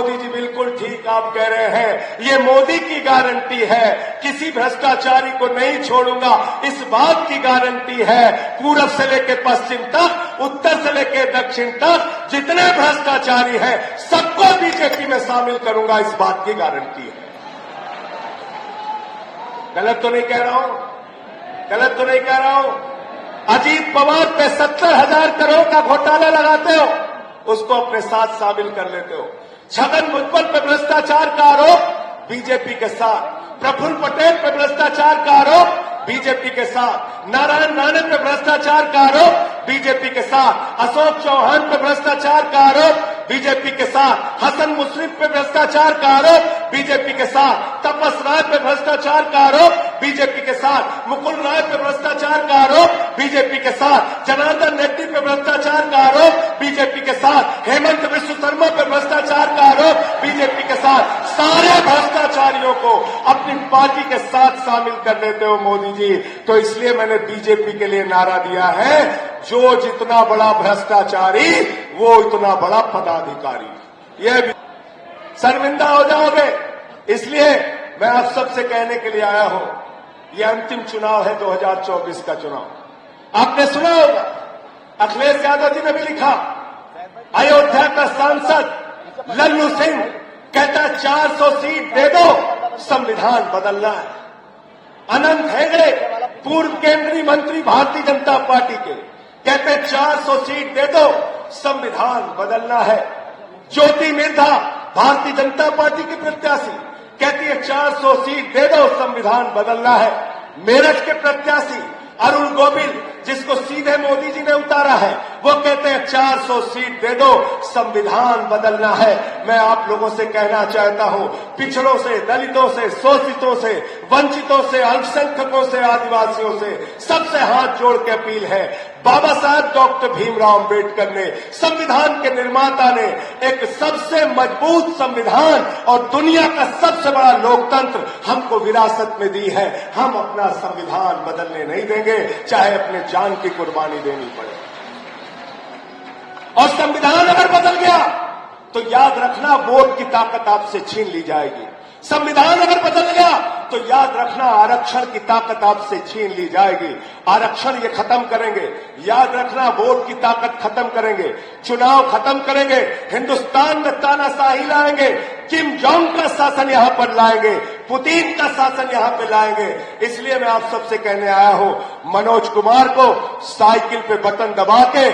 मोदी जी, बिल्कुल ठीक आप कह रहे हैं। ये मोदी की गारंटी है, किसी भ्रष्टाचारी को नहीं छोड़ूंगा, इस बात की गारंटी है। पूरब से लेकर पश्चिम तक, उत्तर से लेकर दक्षिण तक जितने भ्रष्टाचारी हैं सबको बीजेपी में शामिल करूंगा, इस बात की गारंटी है। गलत तो नहीं कह रहा हूं, गलत तो नहीं कह रहा हूं। अजीत पवार पे 70,000 करोड़ का घोटाला लगाते हो, उसको अपने साथ शामिल कर लेते हो। छगन भुजबल पे भ्रष्टाचार का आरोप, बीजेपी के साथ। प्रफुल्ल पटेल पे भ्रष्टाचार का आरोप, बीजेपी के साथ। नारायण राणे पे भ्रष्टाचार का आरोप, बीजेपी के साथ। अशोक चौहान पे भ्रष्टाचार का आरोप, बीजेपी के साथ। हसन मुश्रीफ पे भ्रष्टाचार का आरोप, बीजेपी के साथ। तपस राय पे भ्रष्टाचार का आरोप, बीजेपी के साथ। मुकुल राय पे भ्रष्टाचार का आरोप, बीजेपी के साथ। जनार्दन रेड्डी पे भ्रष्टाचार का आरोप, बीजेपी के साथ। हेमंत बिश्व शर्मा पे भ्रष्टाचार का आरोप, बीजेपी के साथ। सारे भ्रष्टाचारियों को अपनी पार्टी के साथ शामिल कर लेते हो मोदी जी। तो इसलिए मैंने बीजेपी के लिए नारा दिया है, जो जितना बड़ा भ्रष्टाचारी वो इतना बड़ा पदाधिकारी। यह भी शर्मिंदा हो जाओगे। इसलिए मैं आप सबसे कहने के लिए आया हूं, यह अंतिम चुनाव है 2024 का चुनाव। आपने सुना होगा, अखिलेश यादव जी ने भी लिखा, अयोध्या का सांसद लल्लू सिंह कहता है 400 सीट दे दो, संविधान बदलना है। अनंत हेगड़े, पूर्व केंद्रीय मंत्री भारतीय जनता पार्टी के, कहते हैं 400 सीट दे दो, संविधान बदलना है। ज्योति मिर्धा, भारतीय जनता पार्टी की प्रत्याशी, कहती है 400 सीट दे दो, संविधान बदलना है। मेरठ के प्रत्याशी अरुण गोविल, जिसको सीधे मोदी जी ने उतारा है, वो कहते हैं 400 सीट दे दो, संविधान बदलना है। मैं आप लोगों से कहना चाहता हूं, पिछड़ों से, दलितों से, शोषितों से, वंचितों से, अल्पसंख्यकों से, आदिवासियों से, सबसे हाथ जोड़ के अपील है, बाबा साहब डॉक्टर भीमराव अंबेडकर ने, संविधान के निर्माता ने एक सबसे मजबूत संविधान और दुनिया का सबसे बड़ा लोकतंत्र हमको विरासत में दी है। हम अपना संविधान बदलने नहीं देंगे, चाहे अपने जान की कुर्बानी देनी पड़े। और संविधान अगर बदल गया तो याद रखना, वोट की ताकत आपसे छीन ली जाएगी। संविधान अगर बदल गया तो याद रखना, आरक्षण की ताकत आपसे छीन ली जाएगी। आरक्षण ये खत्म करेंगे, याद रखना, वोट की ताकत खत्म करेंगे, चुनाव खत्म करेंगे, हिंदुस्तान में तानाशाही लाएंगे, किम जोंग का शासन यहां पर लाएंगे, पुतिन का शासन यहां पे लाएंगे। इसलिए मैं आप सबसे कहने आया हूं, मनोज कुमार को साइकिल पे बटन दबा के